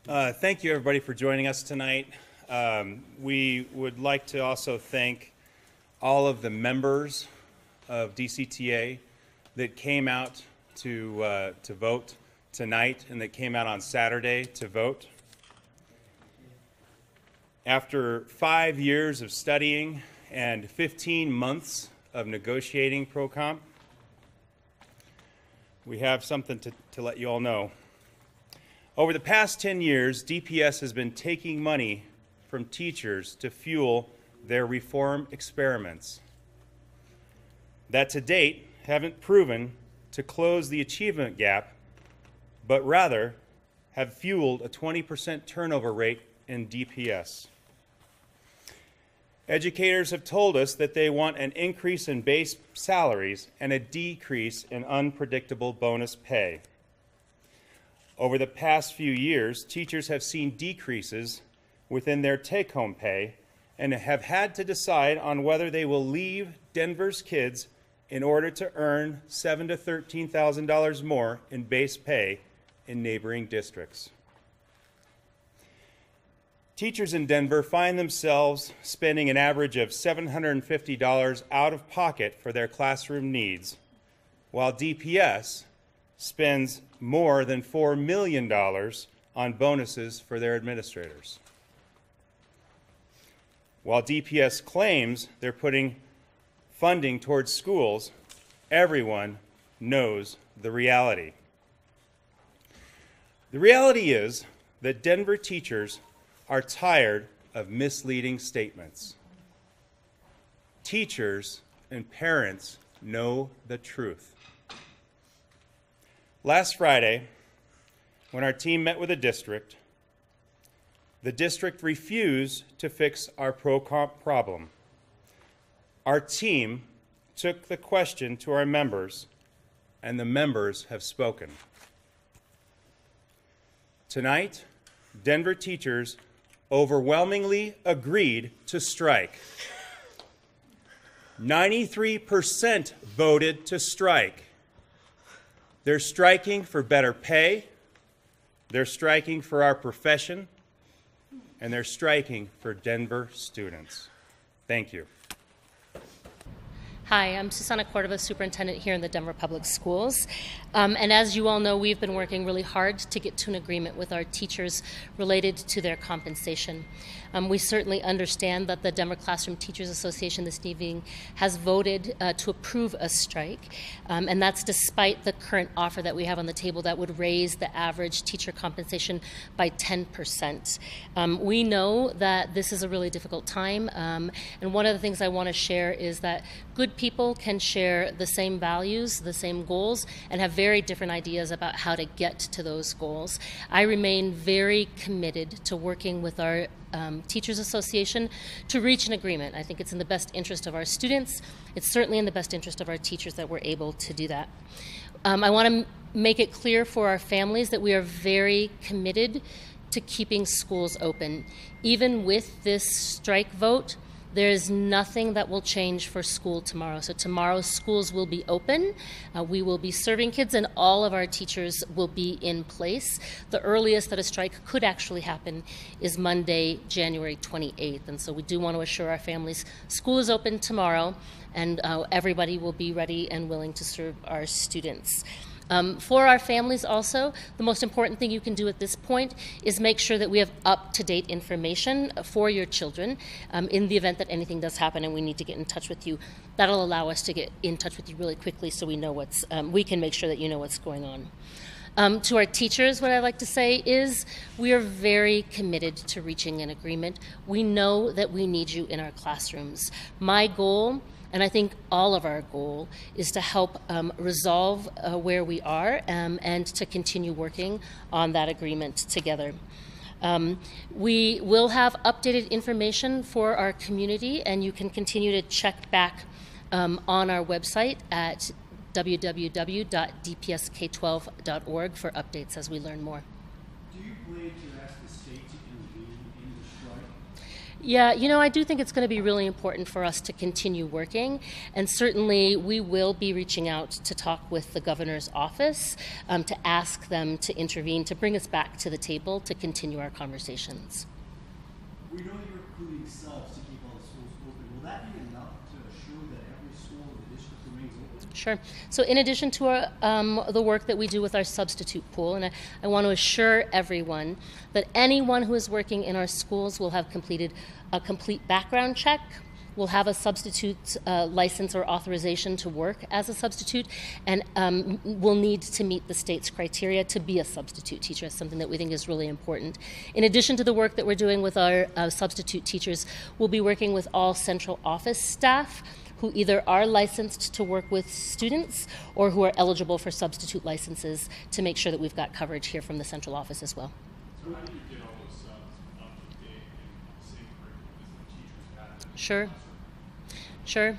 Thank you, everybody, for joining us tonight. We would like to also thank all of the members of DCTA that came out to vote tonight and that came out on Saturday to vote. After 5 years of studying and 15 months of negotiating pro-comp, we have something to let you all know. Over the past 10 years, DPS has been taking money from teachers to fuel their reform experiments that to date haven't proven to close the achievement gap, but rather have fueled a 20% turnover rate in DPS. Educators have told us that they want an increase in base salaries and a decrease in unpredictable bonus pay. Over the past few years, teachers have seen decreases within their take-home pay and have had to decide on whether they will leave Denver's kids in order to earn $7,000 to $13,000 more in base pay in neighboring districts. Teachers in Denver find themselves spending an average of $750 out of pocket for their classroom needs, while DPS spends more than $4 million on bonuses for their administrators. While DPS claims they're putting funding towards schools, everyone knows the reality. The reality is that Denver teachers are tired of misleading statements. Teachers and parents know the truth. Last Friday, when our team met with the district refused to fix our pro-comp problem. Our team took the question to our members, and the members have spoken. Tonight, Denver teachers overwhelmingly agreed to strike. 93% voted to strike. They're striking for better pay, they're striking for our profession, and they're striking for Denver students. Thank you. Hi, I'm Susana Cordova, superintendent here in the Denver Public Schools. And as you all know, we've been working really hard to get to an agreement with our teachers related to their compensation. We certainly understand that the Denver Classroom Teachers Association this evening has voted to approve a strike, and that's despite the current offer that we have on the table that would raise the average teacher compensation by 10%. We know that this is a really difficult time, and one of the things I want to share is that good people can share the same values, the same goals, and have very different ideas about how to get to those goals. I remain very committed to working with our Teachers Association to reach an agreement. I think it's in the best interest of our students. It's certainly in the best interest of our teachers that we're able to do that. I want to make it clear for our families that we are very committed to keeping schools open. Even with this strike vote, there is nothing that will change for school tomorrow. So tomorrow schools will be open. We will be serving kids and all of our teachers will be in place. The earliest that a strike could actually happen is Monday, January 28th. And so we do want to assure our families school is open tomorrow and everybody will be ready and willing to serve our students. For our families also, the most important thing you can do at this point is make sure that we have up-to-date information for your children in the event that anything does happen and we need to get in touch with you. That'll allow us to get in touch with you really quickly so we know we can make sure that you know what's going on. To our teachers, what I'd like to say is we are very committed to reaching an agreement. We know that we need you in our classrooms. My goal, and I think all of our goal, is to help resolve where we are and to continue working on that agreement together. We will have updated information for our community, and you can continue to check back on our website at www.dpsk12.org for updates as we learn more. Do you plan to ask the state to intervene in the strike? Yeah, you know, I do think it's going to be really important for us to continue working, and certainly we will be reaching out to talk with the governor's office to ask them to intervene, to bring us back to the table to continue our conversations. We know you're recruiting subs to keep all the schools open. Will that be enough to assure that every school in the district remains open? Sure. So in addition to the work that we do with our substitute pool, and I want to assure everyone that anyone who is working in our schools will have completed a complete background check, will have a substitute license or authorization to work as a substitute, and will need to meet the state's criteria to be a substitute teacher. That's something that we think is really important. In addition to the work that we're doing with our substitute teachers, we'll be working with all central office staff who either are licensed to work with students or who are eligible for substitute licenses to make sure that we've got coverage here from the central office as well. So how do you get all those subs up to date and safe curriculum as the teachers have it? Sure. Sure.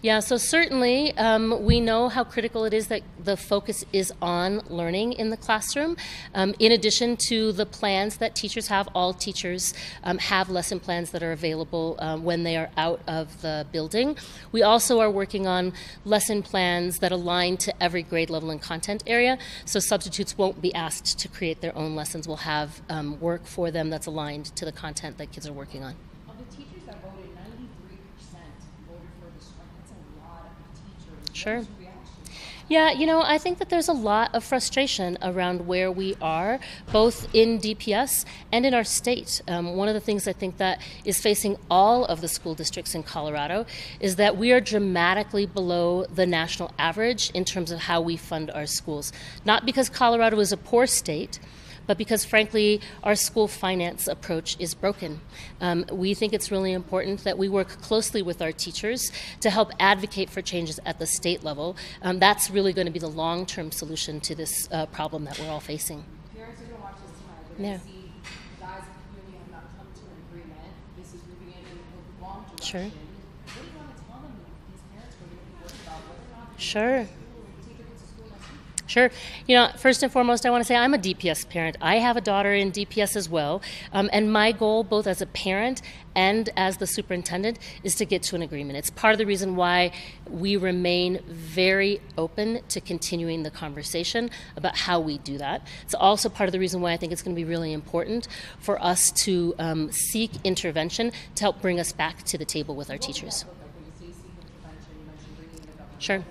Yeah, so certainly we know how critical it is that the focus is on learning in the classroom. In addition to the plans that teachers have, all teachers have lesson plans that are available when they are out of the building. We also are working on lesson plans that align to every grade level and content area, so substitutes won't be asked to create their own lessons. We'll have work for them that's aligned to the content that kids are working on. Of the teachers that voted, 93% voted for the strike. That's a lot of teachers. Sure. What was your reaction? Yeah, you know, I think that there's a lot of frustration around where we are, both in DPS and in our state. One of the things I think that is facing all of the school districts in Colorado is that we are dramatically below the national average in terms of how we fund our schools. Not because Colorado is a poor state, but because, frankly, our school finance approach is broken. We think it's really important that we work closely with our teachers to help advocate for changes at the state level. That's really going to be the long-term solution to this problem that we're all facing. Parents are going to watch this tonight. They're Yeah. going to see guys and community have not come to an agreement. This is moving in the wrong direction. Sure. What do you want to tell them, these parents who are going to be worried about whether or not they Sure. can take their kids to school next week? Sure. You know, first and foremost, I want to say I'm a DPS parent. I have a daughter in DPS as well. And my goal, both as a parent and as the superintendent, is to get to an agreement. It's part of the reason why we remain very open to continuing the conversation about how we do that. It's also part of the reason why I think it's going to be really important for us to seek intervention to help bring us back to the table with our teachers. Look, like when you say seek intervention, you mentioned bringing the government. Sure.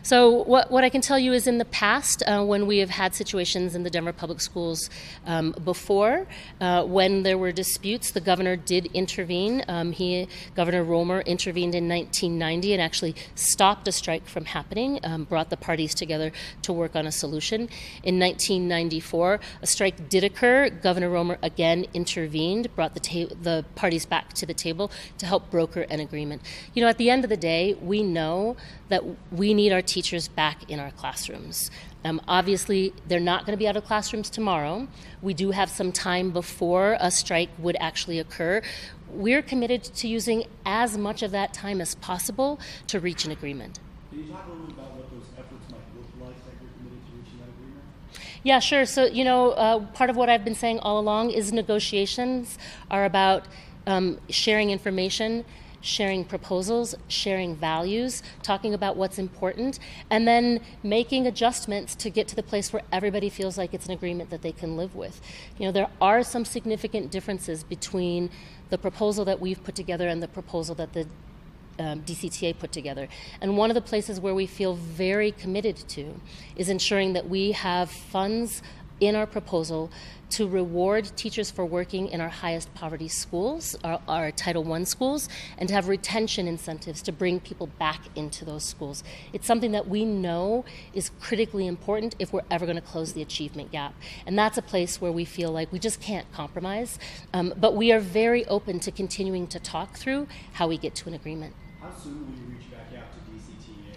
So what I can tell you is in the past, when we have had situations in the Denver Public Schools before, when there were disputes, the governor did intervene. Governor Romer intervened in 1990 and actually stopped a strike from happening, brought the parties together to work on a solution. In 1994, a strike did occur. Governor Romer again intervened, brought the parties back to the table to help broker an agreement. You know, at the end of the day, we know that we need our teachers back in our classrooms. Obviously, they're not going to be out of classrooms tomorrow. We do have some time before a strike would actually occur. We're committed to using as much of that time as possible to reach an agreement. Can you talk a little bit about what those efforts might look like that you're committed to reaching that agreement? Yeah, sure. So, you know, part of what I've been saying all along is negotiations are about sharing information, sharing proposals, sharing values, talking about what's important, and then making adjustments to get to the place where everybody feels like it's an agreement that they can live with. You know, there are some significant differences between the proposal that we've put together and the proposal that the DCTA put together. And one of the places where we feel very committed to is ensuring that we have funds in our proposal to reward teachers for working in our highest poverty schools, our Title I schools, and to have retention incentives to bring people back into those schools. It's something that we know is critically important if we're ever going to close the achievement gap. And that's a place where we feel like we just can't compromise. But we are very open to continuing to talk through how we get to an agreement. How soon will you reach back out to DCTA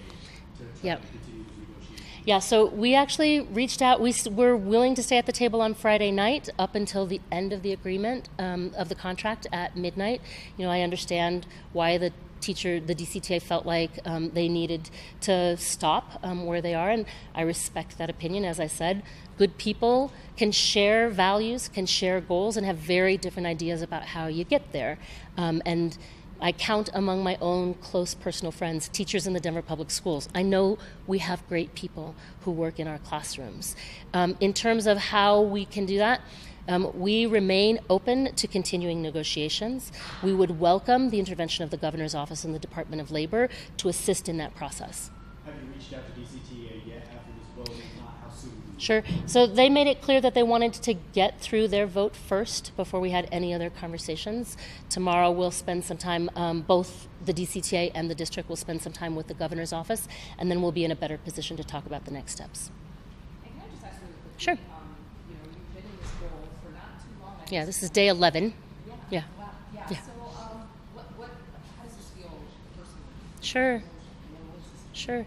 to try Yep. to continue those negotiations? Yeah, so we actually reached out. Were willing to stay at the table on Friday night up until the end of the agreement of the contract at midnight. You know, I understand why the DCTA felt like they needed to stop where they are, and I respect that opinion. As I said, good people can share values, can share goals, and have very different ideas about how you get there. And I count among my own close personal friends teachers in the Denver Public Schools. I know we have great people who work in our classrooms. In terms of how we can do that, we remain open to continuing negotiations. We would welcome the intervention of the Governor's Office and the Department of Labor to assist in that process. Have you reached out to DCTA yet after this vote? If not, how soon? Sure. So they made it clear that they wanted to get through their vote first before we had any other conversations. Tomorrow we'll spend some time, both the DCTA and the district will spend some time with the Governor's Office, and then we'll be in a better position to talk about the next steps. And can I just ask really quickly? Sure. You know, you've been in this role for not too long. Yeah, this is day 11. Yeah. Wow. Yeah. Yeah. So, how does this feel personally? Sure. Sure.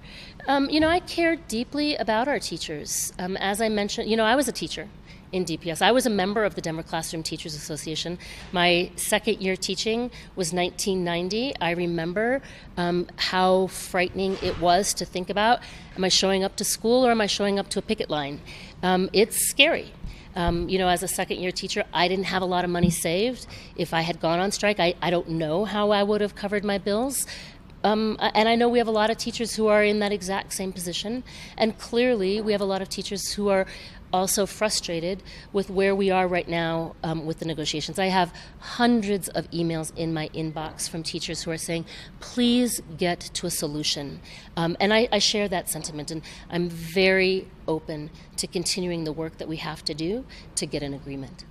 You know, I care deeply about our teachers. As I mentioned, you know, I was a teacher in DPS. I was a member of the Denver Classroom Teachers Association. My second year teaching was 1990. I remember how frightening it was to think about, am I showing up to school or am I showing up to a picket line? It's scary. You know, as a second year teacher, I didn't have a lot of money saved. If I had gone on strike, I don't know how I would have covered my bills. And I know we have a lot of teachers who are in that exact same position. And clearly, we have a lot of teachers who are also frustrated with where we are right now with the negotiations. I have hundreds of emails in my inbox from teachers who are saying, please get to a solution. And I share that sentiment, and I'm very open to continuing the work that we have to do to get an agreement.